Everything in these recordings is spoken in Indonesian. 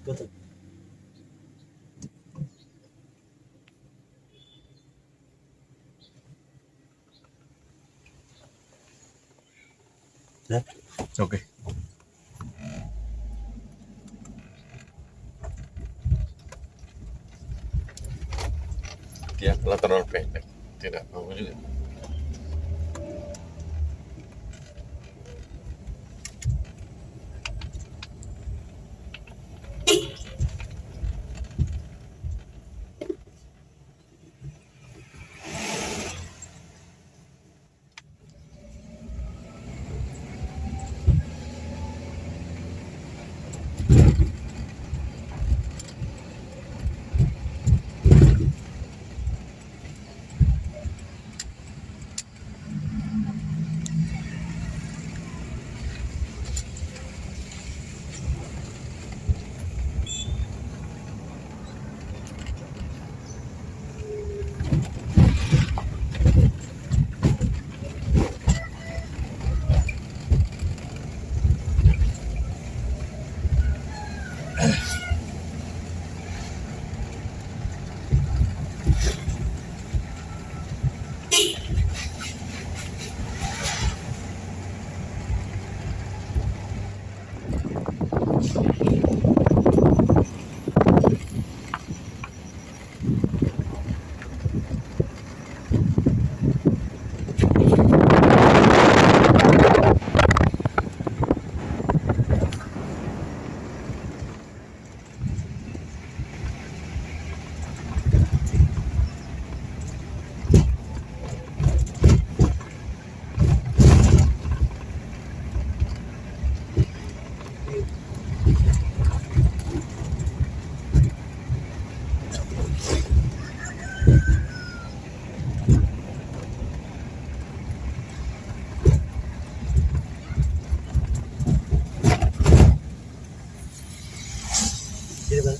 Tutup. Ya. Oke. Dia lateral pendek, tidak bagus juga. Sini bang.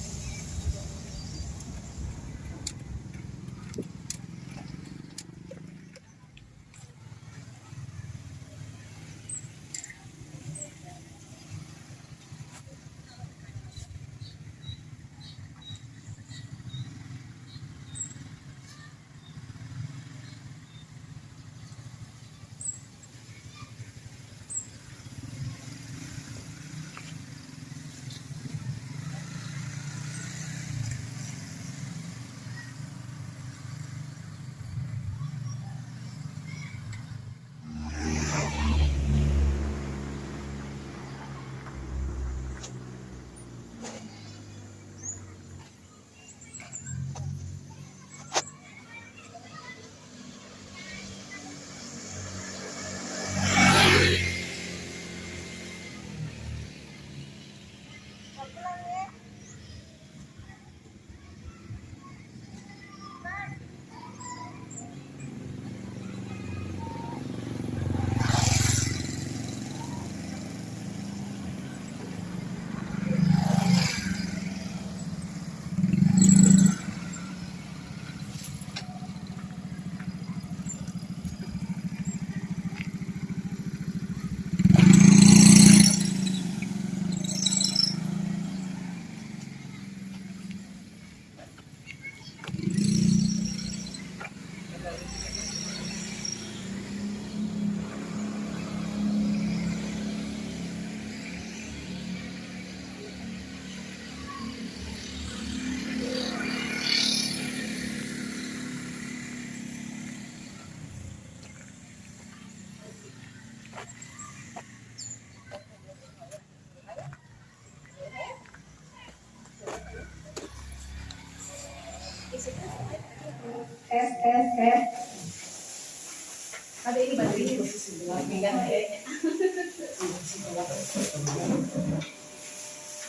Ada ini baju ini loh.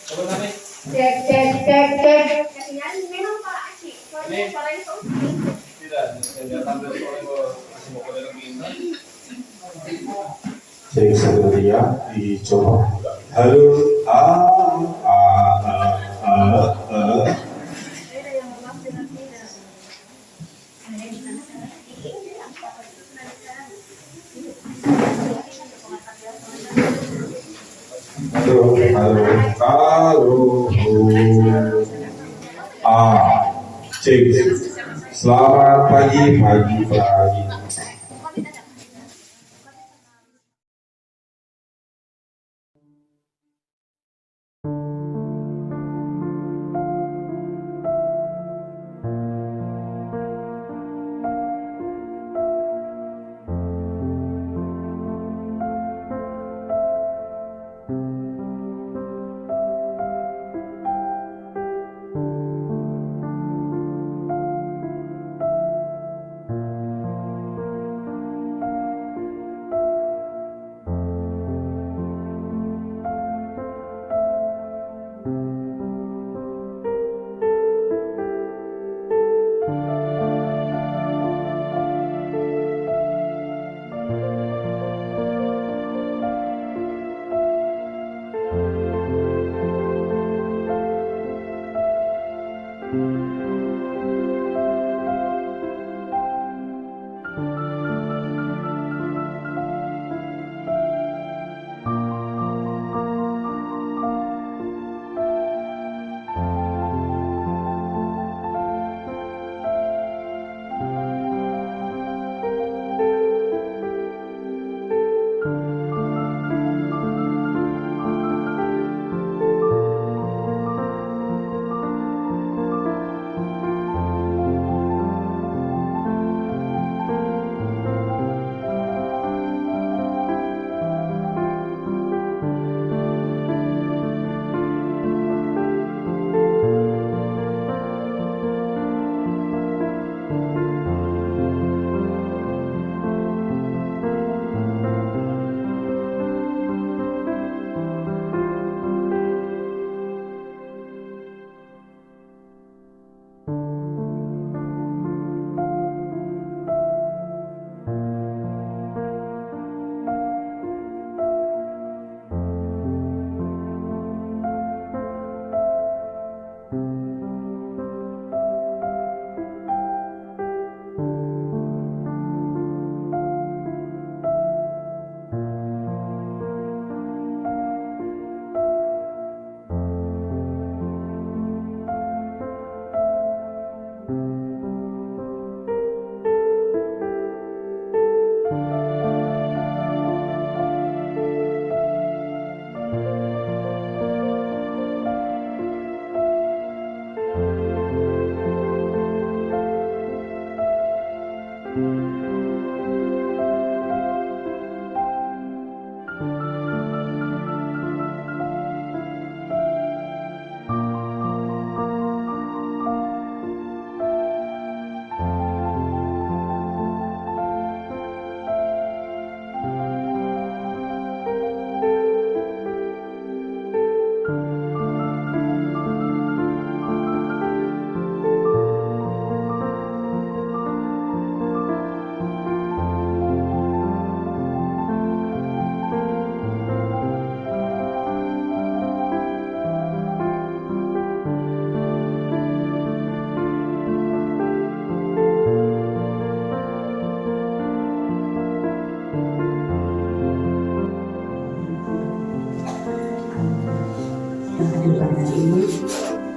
Cek, cek, cek, cek. Kasihan memang Pak Aci. Soalnya suaranya so. Cek sekretariat dicoba. Halo, a a. Halo, halo, halo. Cek. Selamat pagi.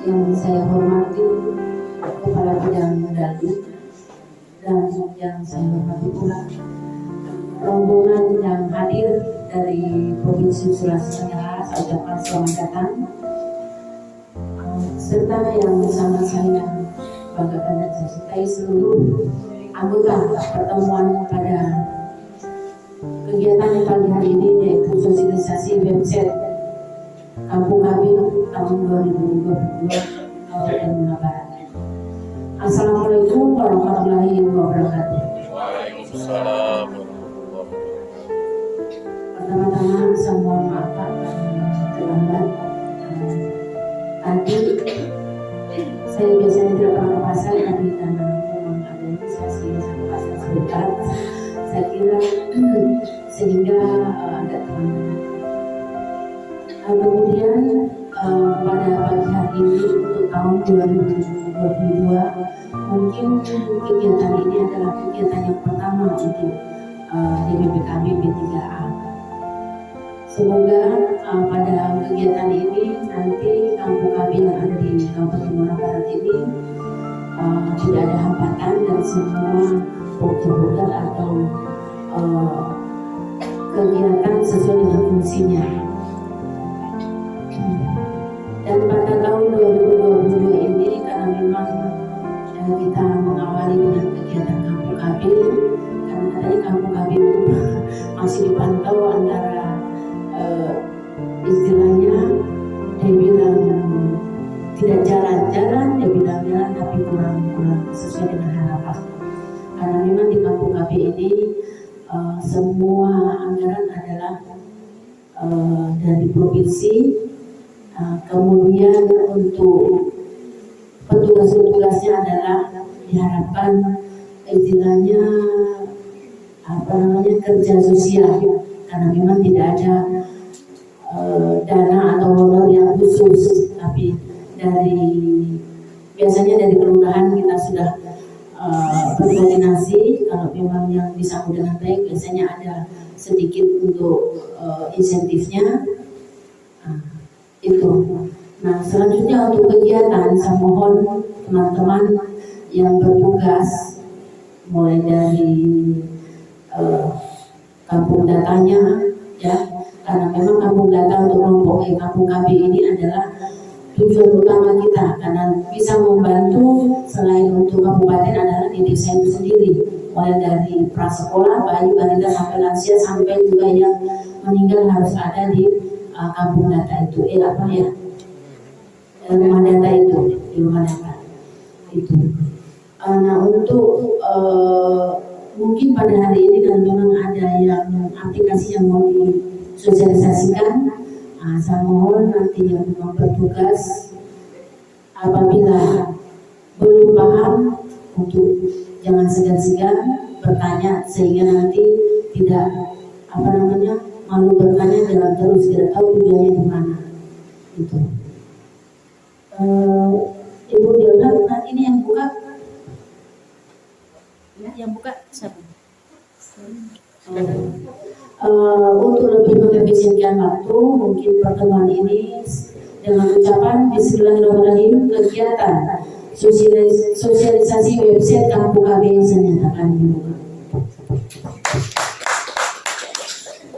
Yang saya hormati Kepala Bidang Medali dan yang saya hormati pula rombongan yang hadir dari Provinsi Sulawesi Tenggara, saya ucapkan selamat datang, serta yang bersama saya banggakan dan saya cintai seluruh anggota pertemuan pada kegiatan yang pagi hari ini, yaitu sosialisasi website Kampung Kami tahun 2022 Kabupaten Bima Barat. Assalamualaikum warahmatullahi wabarakatuh. Waalaikumsalam. Pertama-tama saya mohon maaf Pak terlambat. saya biasanya tidak pernah ke pasar, tapi karena memang ada inisiasi satu pasar sebentar, saya kira sehingga agak terlambat. Kemudian pada pagi hari ini untuk tahun 2022 mungkin kegiatan ini adalah kegiatan yang pertama untuk DPPKB P3A. Semoga pada kegiatan ini nanti kampung KB yang ada di Kabupaten Muara Barat ini tidak ada hambatan dan semua program atau kegiatan sesuai dengan fungsinya. Dan pada tahun 2022 ini karena memang kita mengawali dengan kegiatan kampung KB, karena katanya kampung KB itu masih dipantau antara istilahnya dia bilang tidak jalan-jalan, dia bilang jalan tapi kurang sesuai dengan harapan. Karena memang di kampung KB ini semua anggaran adalah dari provinsi. Kemudian untuk petugas-petugasnya adalah diharapkan istilahnya kerja sosial, karena memang tidak ada dana atau honor yang khusus, tapi biasanya dari kelurahan kita sudah berkoordinasi. Kalau memang yang disambut dengan baik biasanya ada sedikit untuk insentifnya. Itu. Nah, selanjutnya untuk kegiatan saya mohon teman-teman yang bertugas mulai dari kampung datanya ya, karena memang kampung data untuk kelompok kampung KB ini adalah tujuan utama kita, karena bisa membantu selain untuk kabupaten adalah di desa itu sendiri, mulai dari prasekolah, bayi, balita sampai lansia sampai juga yang meninggal harus ada di kampung data itu, rumah data itu, di rumah data itu. Nah, untuk mungkin pada hari ini kan memang ada yang aplikasi yang mau disosialisasikan. Saya mohon nanti yang memang bertugas apabila belum paham untuk jangan segan-segan bertanya, sehingga nanti tidak malu bertanya, jalan terus tidak tahu tujuannya di mana. Itu. Ibu Diana, nah ini yang buka siapa? Untuk lebih mengefisienkan waktu, mungkin pertemuan ini dengan ucapan Bismillahirrahmanirrahim, kegiatan sosialisasi website Kampung KB saya nyatakan dibuka.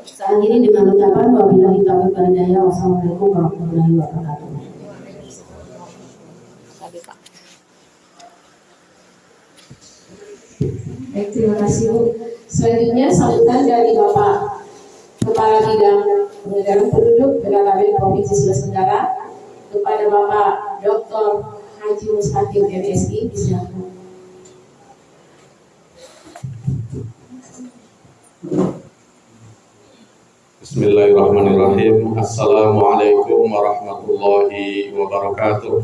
Saat ini dengan ucapan wabillahi taufiq wal hidayah, wassalamualaikum warahmatullahi wabarakatuh. Baik, terima kasih Bu. Selanjutnya sambutan dari Bapak Kepala Bidang Pengendalian Penduduk BKKBN Provinsi Sulawesi Tenggara kepada Bapak Dr. Haji Mustaqim MSI. Silakan. Bismillahirrahmanirrahim. Assalamualaikum warahmatullahi wabarakatuh.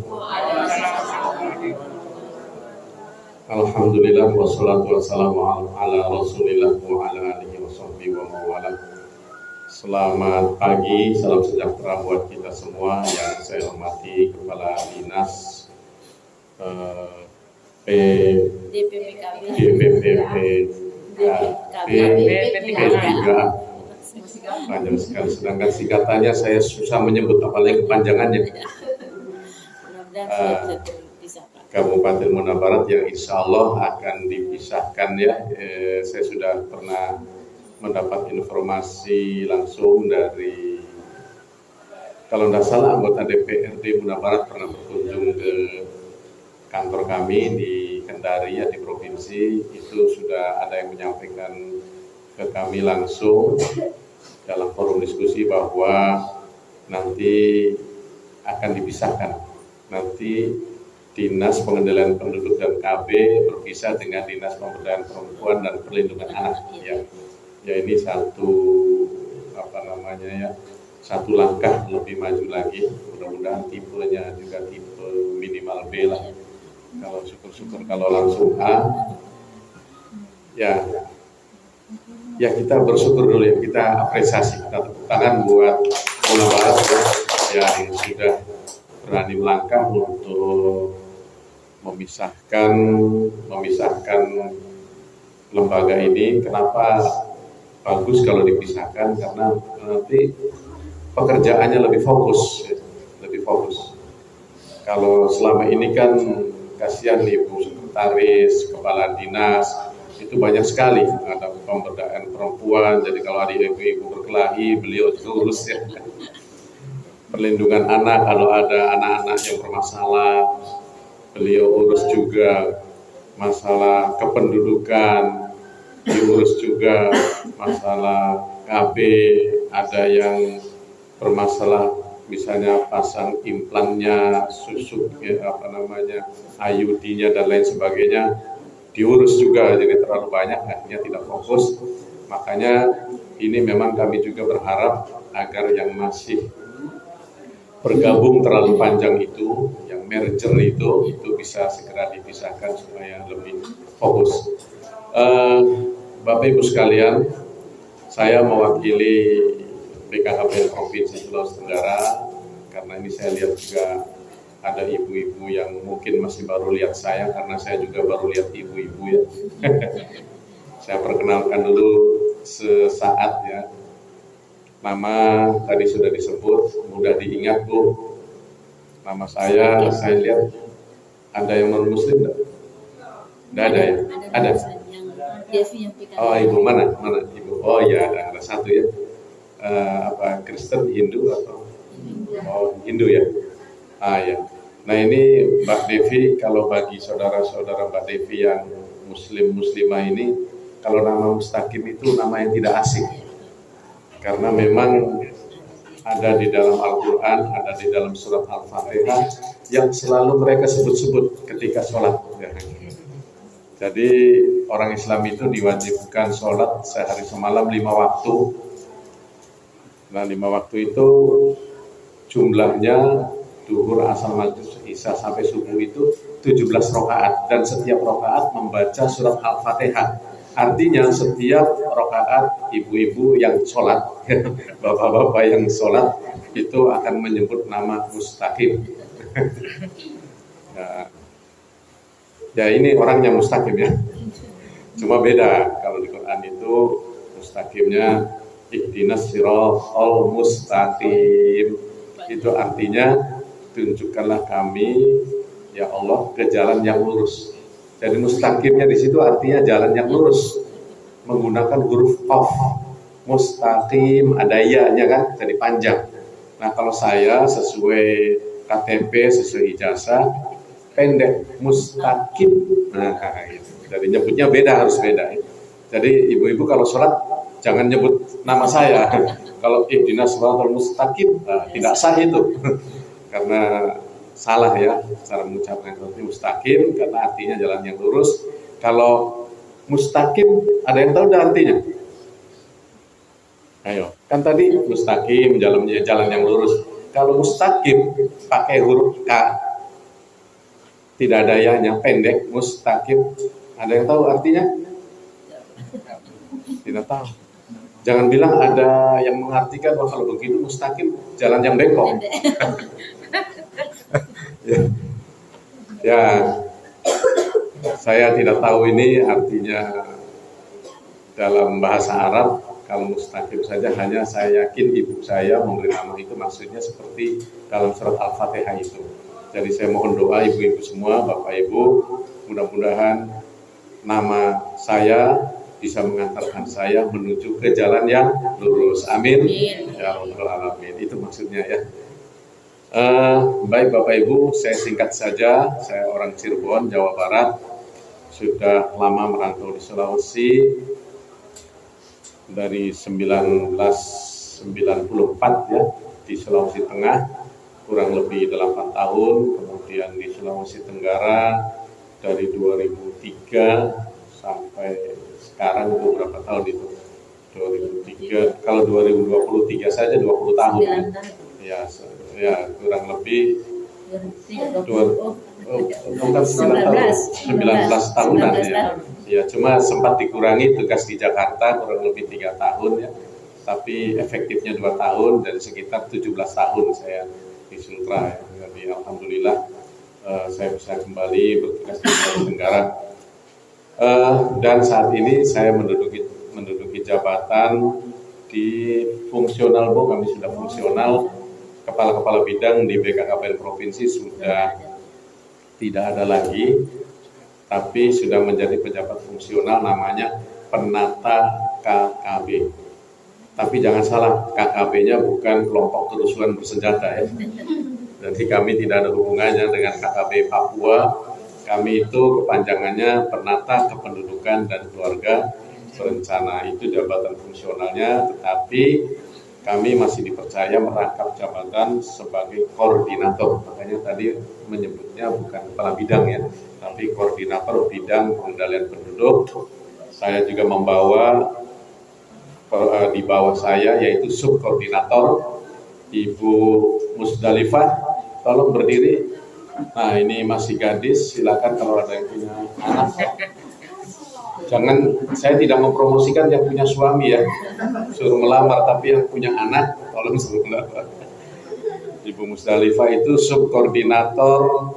Alhamdulillah wassalatu wassalamu ala rasulillah wa ala alihi wa sahbihi wa mawala. Selamat pagi, salam sejahtera buat kita semua. Yang saya hormati Kepala Dinas P3A. Panjang sekali, sedangkan singkatannya saya susah menyebut, apalagi kepanjangannya. Kabupaten Muara Barat yang insya Allah akan dipisahkan ya. Saya sudah pernah mendapat informasi langsung dari, kalau tidak salah anggota DPRD Muara Barat pernah berkunjung ke kantor kami di Kendari ya, di provinsi. Itu sudah ada yang menyampaikan ke kami langsung dalam forum diskusi bahwa nanti akan dipisahkan. Nanti Dinas Pengendalian Penduduk dan KB berpisah dengan Dinas Pemberdayaan Perempuan dan Perlindungan Anak. Ya ini satu satu langkah lebih maju lagi. Mudah-mudahan tipenya juga tipe minimal B lah. Kalau syukur-syukur, kalau langsung A, ya kita bersyukur dulu ya, kita apresiasi, kita tepuk tangan buat Munabarat ya, yang sudah berani melangkah untuk memisahkan lembaga ini. Kenapa bagus kalau dipisahkan? Karena nanti pekerjaannya lebih fokus. Kalau selama ini kan kasihan ibu sekretaris, kepala dinas, itu banyak sekali ada pemberdayaan perempuan. Jadi kalau ada ibu berkelahi, beliau terus ya. Perlindungan anak, kalau ada anak-anak yang bermasalah, beliau urus juga. Masalah kependudukan diurus juga, masalah KB, ada yang bermasalah misalnya pasang implannya, susuk ya, IUD-nya dan lain sebagainya, diurus juga. Jadi terlalu banyak, akhirnya tidak fokus. Makanya ini memang kami juga berharap agar yang masih bergabung terlalu panjang itu, yang merger itu bisa segera dipisahkan supaya lebih fokus. Bapak Ibu sekalian, saya mewakili BKHBN Provinsi Sulawesi Tenggara, karena ini saya lihat juga ada ibu-ibu yang mungkin masih baru lihat saya, karena saya juga baru lihat ibu-ibu ya. Saya perkenalkan dulu sesaat ya. Nama tadi sudah disebut, mudah diingat Bu. Nama saya lihat ada yang non-muslim enggak? Enggak ada ya? Ada. Oh, ibu mana? Ibu. Oh ya, ada satu ya. Kristen, Hindu atau? Oh, Hindu ya. Ya. Nah ini Mbak Devi, kalau bagi saudara-saudara Mbak Devi yang muslimah ini, kalau nama Mustaqim itu nama yang tidak asing. Karena memang ada di dalam Al-Quran, ada di dalam surat Al-Fatihah yang selalu mereka sebut-sebut ketika sholat. Jadi orang Islam itu diwajibkan sholat sehari semalam 5 waktu. Nah 5 waktu itu jumlahnya duhur, asar, maghrib, isya sampai subuh itu 17 rakaat, dan setiap rakaat membaca surat Al-Fatihah. Artinya setiap rakaat ibu-ibu yang sholat, bapak-bapak yang sholat itu akan menyebut nama Mustaqim. Ya ini orangnya Mustaqim ya. Cuma beda, kalau di Quran itu Mustaqimnya ihdinas siratal mustaqim. Itu artinya tunjukkanlah kami ya Allah ke jalan yang lurus. Jadi mustaqimnya di situ artinya jalan yang lurus, menggunakan huruf qaf. Mustaqim ada ya-nya kan, jadi panjang. Nah kalau saya sesuai KTP, sesuai ijazah pendek, Mustaqim. Nah itu. Jadi nyebutnya beda, harus beda. Ya. Jadi ibu-ibu kalau sholat jangan nyebut nama saya. Kalau ihdinas siratal mustaqim, tidak sah itu. Karena salah ya cara mengucapkan seperti mustaqim, karena artinya jalan yang lurus. Kalau mustaqim ada yang tahu dah artinya? Ayo, kan tadi mustaqim jalan yang lurus. Kalau mustaqim pakai huruf K, tidak ada ya-nya, pendek, mustaqim. Ada yang tahu artinya? Tidak tahu. Jangan bilang ada yang mengartikan bahwa kalau begitu mustaqim jalan yang bengkok. Ya, saya tidak tahu ini artinya dalam bahasa Arab. Kalau mustaqim saja, hanya saya yakin ibu saya memberi nama itu maksudnya seperti dalam surat Al-Fatihah itu. Jadi saya mohon doa ibu-ibu semua, bapak ibu, mudah-mudahan nama saya bisa mengantarkan saya menuju ke jalan yang lurus. Amin. Ya Rabbal Alamin. Itu maksudnya ya. Baik Bapak Ibu, saya singkat saja. Saya orang Cirebon, Jawa Barat. Sudah lama merantau di Sulawesi. Dari 1994 ya, di Sulawesi Tengah. Kurang lebih 8 tahun. Kemudian di Sulawesi Tenggara dari 2003 sampai sekarang itu berapa tahun itu? 2003, kalau 2023 saja 20 tahun. Ya kurang lebih Bukan 19 tahunan ya. Ya, cuma sempat dikurangi tugas di Jakarta kurang lebih 3 tahun ya. Tapi efektifnya 2 tahun dan sekitar 17 tahun saya di Sultra ya. Jadi alhamdulillah saya bisa kembali bertugas di Sulawesi Tenggara. Dan saat ini saya menduduki jabatan di fungsional Bu, kami sudah fungsional, kepala-kepala bidang di BKKBN Provinsi sudah tidak ada lagi, tapi sudah menjadi pejabat fungsional namanya penata KKB. Tapi jangan salah, KKB-nya bukan kelompok kerusuhan bersenjata ya. Jadi kami tidak ada hubungannya dengan KKB Papua. Kami itu kepanjangannya Penata Kependudukan dan Keluarga Berencana. Itu jabatan fungsionalnya, tetapi kami masih dipercaya merangkap jabatan sebagai koordinator. Makanya tadi menyebutnya bukan kepala bidang ya, tapi koordinator bidang pengendalian penduduk. Saya juga membawa di bawah saya yaitu subkoordinator Ibu Musdalifah. Tolong berdiri. Nah, ini masih gadis, silakan kalau ada yang punya anak. Jangan, saya tidak mempromosikan yang punya suami ya, suruh melamar, tapi yang punya anak, tolong suruh melamar. Ibu Musdalifah itu subkoordinator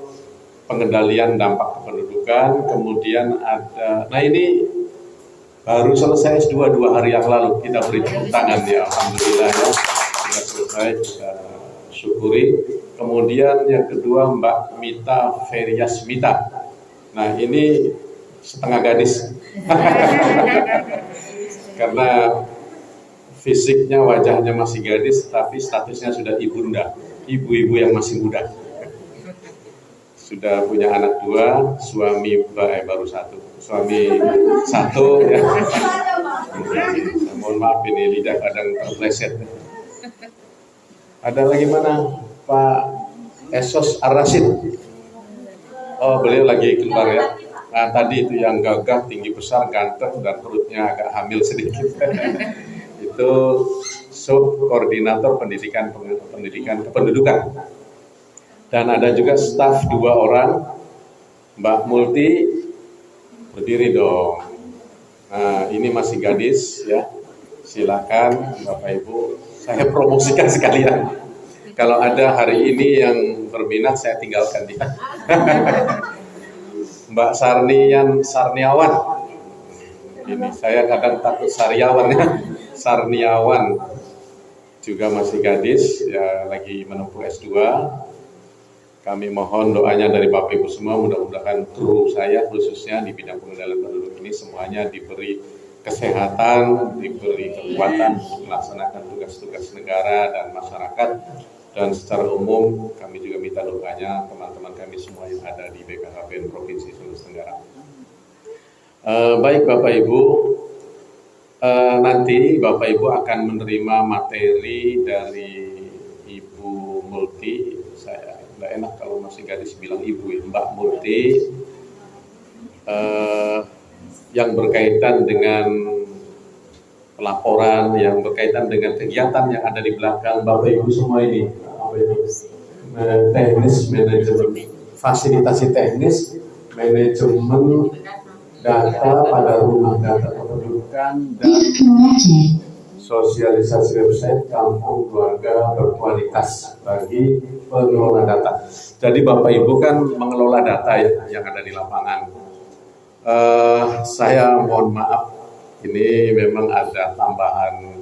pengendalian dampak kependudukan, kemudian ada, nah ini baru selesai S2 2 hari yang lalu, kita beri tepuk tangan ya, alhamdulillah ya, sudah selesai, kita syukuri. Kemudian yang kedua Mbak Mita Feriasmita. Nah ini setengah gadis. Karena fisiknya, wajahnya masih gadis, tapi statusnya sudah ibunda, ibu-ibu yang masih muda. Sudah punya anak 2, suami baru 1, suami 1 ya. Mohon maaf ini lidah kadang terpleset. Ada lagi mana? Pak Esos Ar-Rasyid. Oh, beliau lagi keluar ya. Nah, tadi itu yang gagah, tinggi besar, ganteng, dan perutnya agak hamil sedikit. Itu subkoordinator pendidikan kependudukan. Dan ada juga staf 2 orang, Mbak Multi, berdiri dong. Nah, ini masih gadis ya. Silakan Bapak Ibu, saya promosikan sekalian. Kalau ada hari ini yang berminat, saya tinggalkan dia. Mbak Sarniawan. Ini saya kadang takut Saryawan ya. Sarniawan juga masih gadis, ya lagi menempuh S2. Kami mohon doanya dari Bapak Ibu semua, mudah-mudahan kru saya khususnya di bidang pengendalian penduduk ini semuanya diberi kesehatan, diberi kekuatan untuk melaksanakan tugas-tugas negara dan masyarakat. Dan secara umum kami juga minta doanya teman-teman kami semua yang ada di BKKBN Provinsi Sulawesi Tenggara. Baik Bapak Ibu, nanti Bapak Ibu akan menerima materi dari Ibu Multi. Saya nggak enak kalau masih gadis bilang Ibu ya, Mbak Multi, yang berkaitan dengan pelaporan, yang berkaitan dengan kegiatan yang ada di belakang Bapak Ibu semua ini, teknis, manajemen, fasilitasi teknis, manajemen data pada rumah data kependudukan, dan sosialisasi website kampung keluarga berkualitas bagi pengelola data. Jadi Bapak Ibu kan mengelola data ya, yang ada di lapangan. Saya mohon maaf, ini memang ada tambahan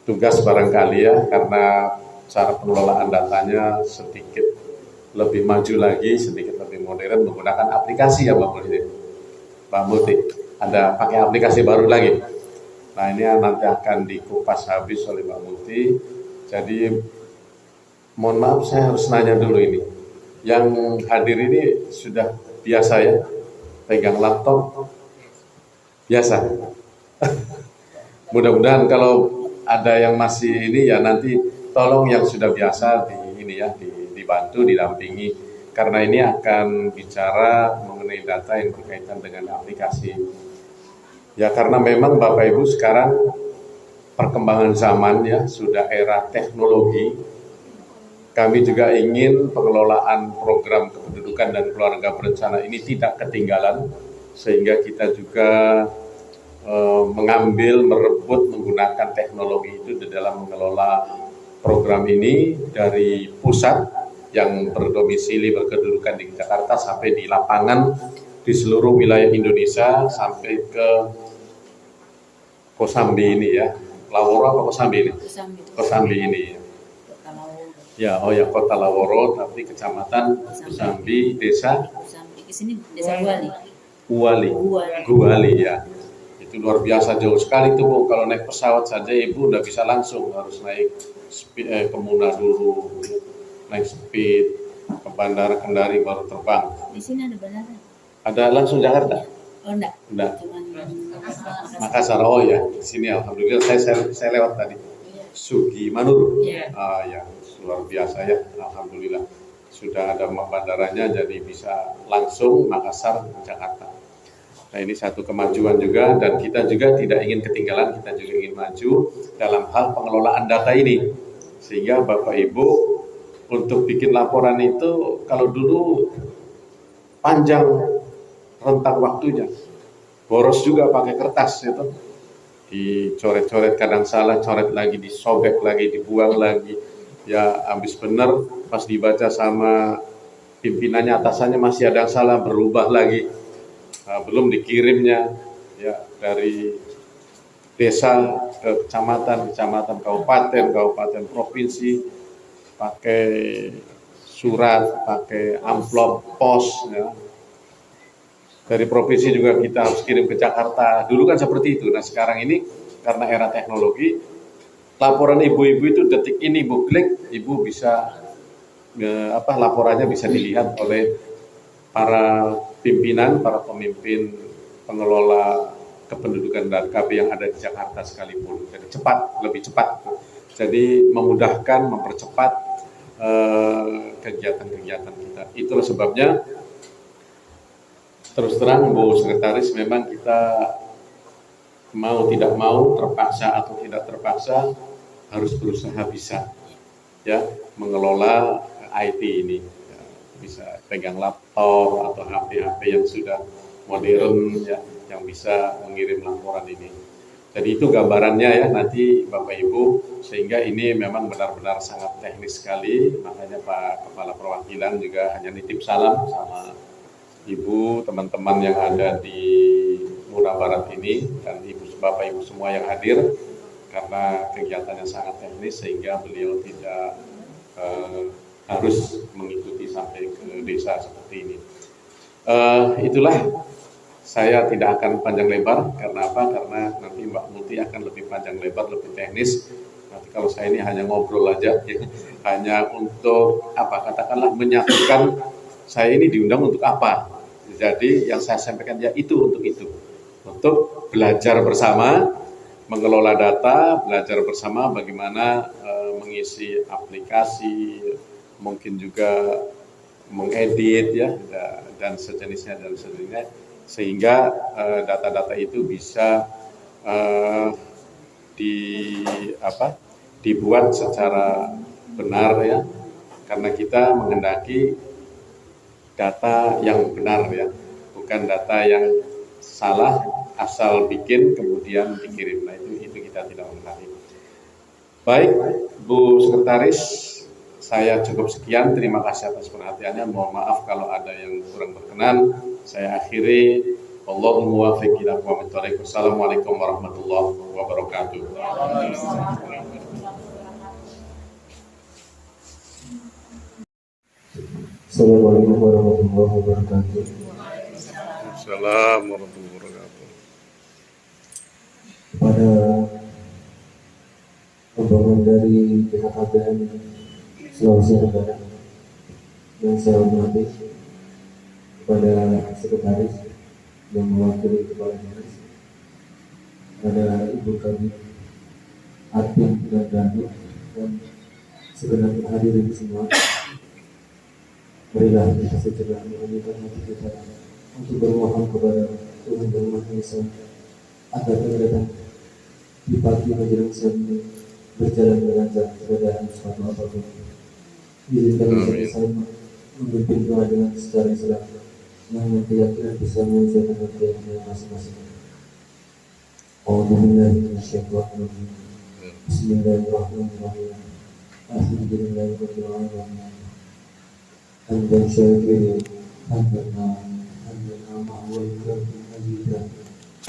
tugas barangkali ya, karena cara pengelolaan datanya sedikit lebih maju lagi, sedikit lebih modern menggunakan aplikasi ya Mbak Multi. Mbak Multi, ada pakai aplikasi baru lagi. Nah ini nanti akan dikupas habis oleh Mbak Multi. Jadi mohon maaf saya harus nanya dulu ini. Yang hadir ini sudah biasa ya, pegang laptop biasa. Mudah-mudahan kalau ada yang masih ini ya nanti tolong yang sudah biasa dibantu, didampingi, karena ini akan bicara mengenai data yang berkaitan dengan aplikasi. Ya karena memang Bapak Ibu sekarang perkembangan zaman ya, sudah era teknologi, kami juga ingin pengelolaan program kependudukan dan keluarga berencana ini tidak ketinggalan, sehingga kita juga mengambil, merebut, menggunakan teknologi itu di dalam mengelola program ini dari pusat yang berdomisili berkedudukan di Jakarta sampai di lapangan di seluruh wilayah Indonesia sampai ke Kosambi ini ya, Laworo apa Kosambi ini? Kosambi ini. Ya, oh ya Kota Laworo, tapi Kecamatan Kosambi, Desa Di sini Desa Guali ya. Itu luar biasa jauh sekali tuh Bu. Kalau naik pesawat saja Ibu udah bisa langsung, harus naik ke Muna dulu, naik speed ke Bandara Kendari baru terbang. Di sini ada bandara. Ada langsung Jakarta? Oh enggak. Cuman Makassar. Oh ya, di sini alhamdulillah saya lewat tadi. Sugi Manur. Iya. Ya, luar biasa ya, alhamdulillah. Sudah ada bandaranya jadi bisa langsung Makassar Jakarta. Nah, ini satu kemajuan juga, dan kita juga tidak ingin ketinggalan, kita juga ingin maju dalam hal pengelolaan data ini. Sehingga Bapak Ibu untuk bikin laporan itu kalau dulu panjang rentang waktunya, boros juga pakai kertas itu, dicoret-coret, kadang salah, coret lagi, disobek lagi, dibuang lagi, ya habis benar pas dibaca sama pimpinannya, atasannya masih ada yang salah, berubah lagi. Belum dikirimnya ya dari desa ke kecamatan, kabupaten, provinsi, pakai surat, pakai amplop pos ya. Dari provinsi juga kita harus kirim ke Jakarta. Dulu kan seperti itu. Nah, sekarang ini karena era teknologi, laporan ibu-ibu itu detik ini Ibu klik, Ibu bisa laporannya bisa dilihat oleh para pimpinan, para pemimpin pengelola kependudukan dan KB yang ada di Jakarta sekalipun. Jadi cepat, lebih cepat. Jadi memudahkan, mempercepat kegiatan-kegiatan kita. Itulah sebabnya terus terang Bu Sekretaris, memang kita mau tidak mau, terpaksa atau tidak terpaksa harus berusaha bisa ya mengelola IT ini. Bisa pegang laptop atau HP-HP yang sudah modern ya, yang bisa mengirim laporan ini. Jadi itu gambarannya ya nanti Bapak Ibu, sehingga ini memang benar-benar sangat teknis sekali. Makanya Pak Kepala Perwakilan juga hanya nitip salam sama Ibu, teman-teman yang ada di Muna Barat ini, dan Bapak Ibu semua yang hadir, karena kegiatannya sangat teknis sehingga beliau tidak harus mengikuti sampai ke desa seperti ini. Itulah, saya tidak akan panjang lebar. Karena apa? Karena nanti Mbak Muti akan lebih panjang lebar, lebih teknis. Nanti kalau saya ini hanya ngobrol aja, ya. Hanya untuk apa? Katakanlah menyatukan. Saya ini diundang untuk apa? Jadi yang saya sampaikan ya itu, untuk belajar bersama, mengelola data, belajar bersama bagaimana mengisi aplikasi, mungkin juga mengedit ya, dan sejenisnya, sehingga data-data itu bisa dibuat secara benar ya, karena kita menghendaki data yang benar ya, bukan data yang salah asal bikin kemudian dikirim. Nah itu kita tidak menghendaki. Baik Bu Sekretaris, saya cukup sekian. Terima kasih atas perhatiannya. Mohon maaf kalau ada yang kurang berkenan. Saya akhiri. Wallahul muwaffiq ila aqwamit thoriq. Wassalamualaikum warahmatullahi wabarakatuh. Assalamualaikum warahmatullahi wabarakatuh. Assalamualaikum warahmatullahi wabarakatuh. Pada pembangunan dari BKKBN Sulawesi Tenggara yang saya hormati, kepada sekretaris yang mewakili kepala dinas, pada ibu kami Artin dan Danu, dan segenap hadirin semua. Marilah kita sejenak menyanyikan hati kita untuk bermohon kepada Tuhan Yang Maha Esa agar kegiatan di pagi menjelang siang ini berjalan dengan lancar, tidak ada suatu apapun. Izinkan saya memimpin doa dengan secara Islam dengan keyakinan bisa menunjukkan keyakinan masing-masing. Bismillahirrahmanirrahim. Bismillahirrahmanirrahim. Alhamdulillahirrahmanirrahim. Hamdan syakirin, hamdan ma'wal karbi majidah.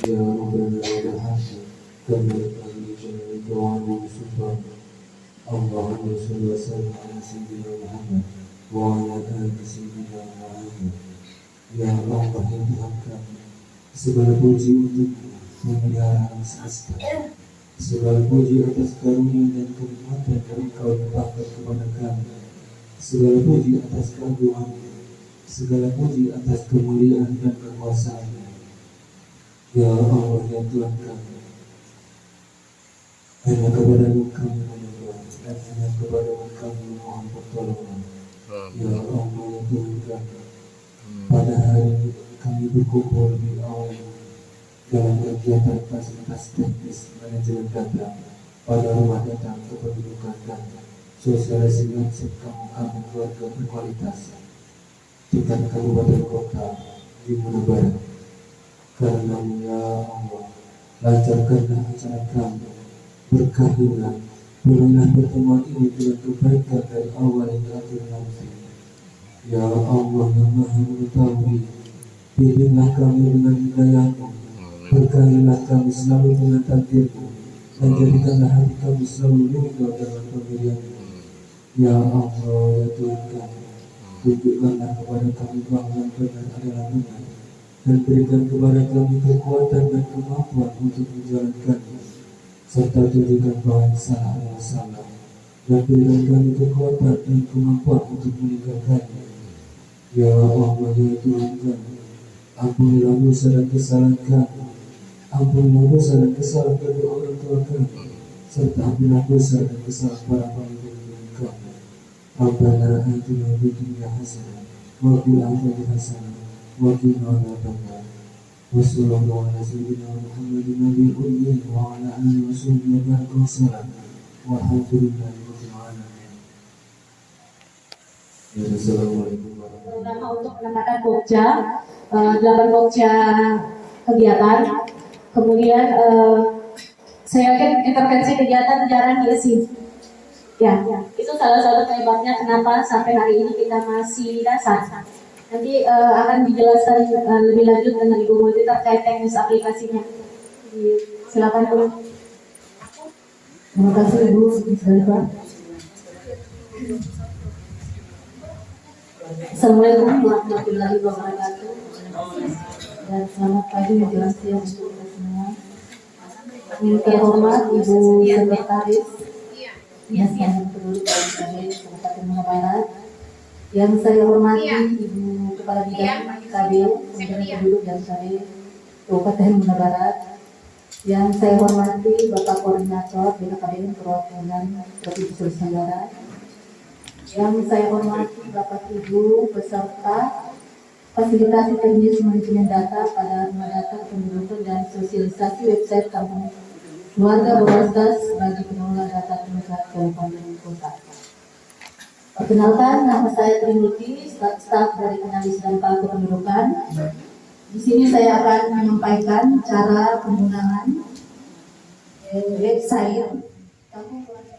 Ya Rabbana wa hamdu kama yanbaghi li jalali wa sultan. Allahumma shalli wa sallim ala sayyidina Muhammad wa ala ali sayyidina Muhammad. Ya Allah yang Tuhan kami, segala puji untukmu memelihara alam semesta. Segala puji atas karunia dan kenikmatan yang Engkau limpahkan kepada kami. Segala puji atas keagungan-Mu, segala puji atas kemuliaan dan kekuasaan-Mu. Ya Allah yang Tuhan kami, hanya kepada-Mu kami menyembah dan hanya kepada-Mu kami memohon pertolongan. Ya Allah yang Tuhan kami, pada hari ini kami berkumpul di awal dalam kegiatan fasilitas teknis manajemen data pada rumah datang kependudukan dan sosialisasi konsep kampung keluarga berkualitas tingkat kabupaten kota di Muna Barat. Karena ya Allah, lancarkanlah acara kami, berkahilah, berilah pertemuan ini dengan kebaikan dari awal hingga akhir nanti. Ya Allah yang Maha Mengetahui, bimbinglah kami dengan hidayah-Mu, berkahilah kami selalu dengan takdir-Mu, dan jadikanlah hati kami selalu ridho dalam pemberian-Mu. Ya Allah, ya Tuhan kami, tunjukkanlah kepada kami bahwa yang benar adalah benar, dan berikan kepada kami kekuatan dan kemampuan untuk menjalankannya, serta tunjukkan bahwa yang salah adalah salah, dan berikan kami kekuatan dan kemampuan untuk meninggalkannya. Ya Allah, ya Tuhan kami, ampunilah dosa dan kesalahan kami, ampunilah dosa dan kesalahan kedua orang tua kami, serta ampunilah dosa dan kesalahan para pemimpin kami. Rabbana atina fid dunya hasanah wa fil akhirati hasanah wa qina adzabannar. Wassallallahu ala sayyidina Muhammadin nabiyil ummi wa ala alihi wa sahbihi wa sallam. Walhamdulillahi rabbil alamin. Assalamualaikum warahmatullahi Terutama untuk menambahkan pokja, 8 pokja kegiatan. Kemudian saya yakin intervensi kegiatan jarang diisi. Ya, itu salah satu penyebabnya kenapa sampai hari ini kita masih dasar. Nanti akan dijelaskan lebih lanjut dengan Ibu Multi terkait teknis aplikasinya. Silakan Bu. Terima kasih Ibu Shalifah. Assalamualaikum warahmatullahi wabarakatuh. Dan selamat pagi menjelang siang untuk kita semua. Yang terhormat Ibu Sekretaris Dinas Penduduk KB Kabupaten Muna Barat. Yang saya hormati Ibu Kepala Bidang KB Kementerian Penduduk dan KB Kabupaten Muna Barat. Yang saya hormati Bapak Koordinator BKKBN Perwakilan Provinsi Sulawesi Tenggara. Yang saya hormati Bapak Ibu peserta fasilitasi teknis manajemen data pada rumah data kependudukan dan sosialisasi website kampung keluarga berbasis bagi pengelola data penduduk kabupaten kota. Perkenalkan, nama saya Trimuti, staf dari Analis Data Kependudukan. Di sini saya akan menyampaikan cara penggunaan website kampung keluarga.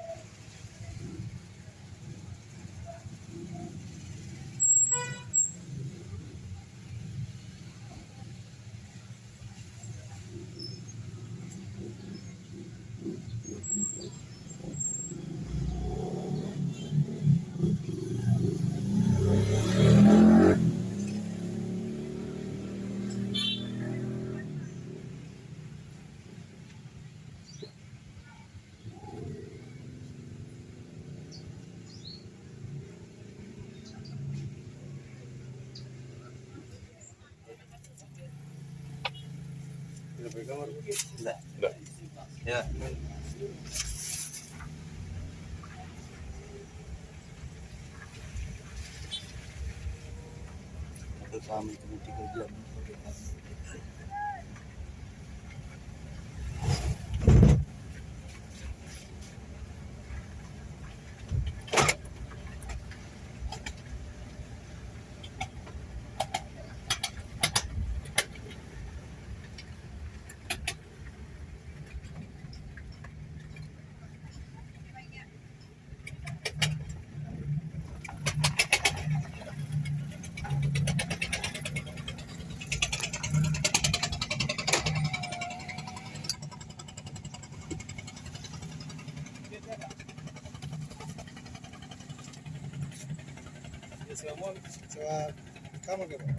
Enggak. Ya. Itu kami kerja.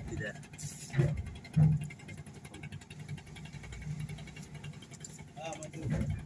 Tidak. Ah, maju.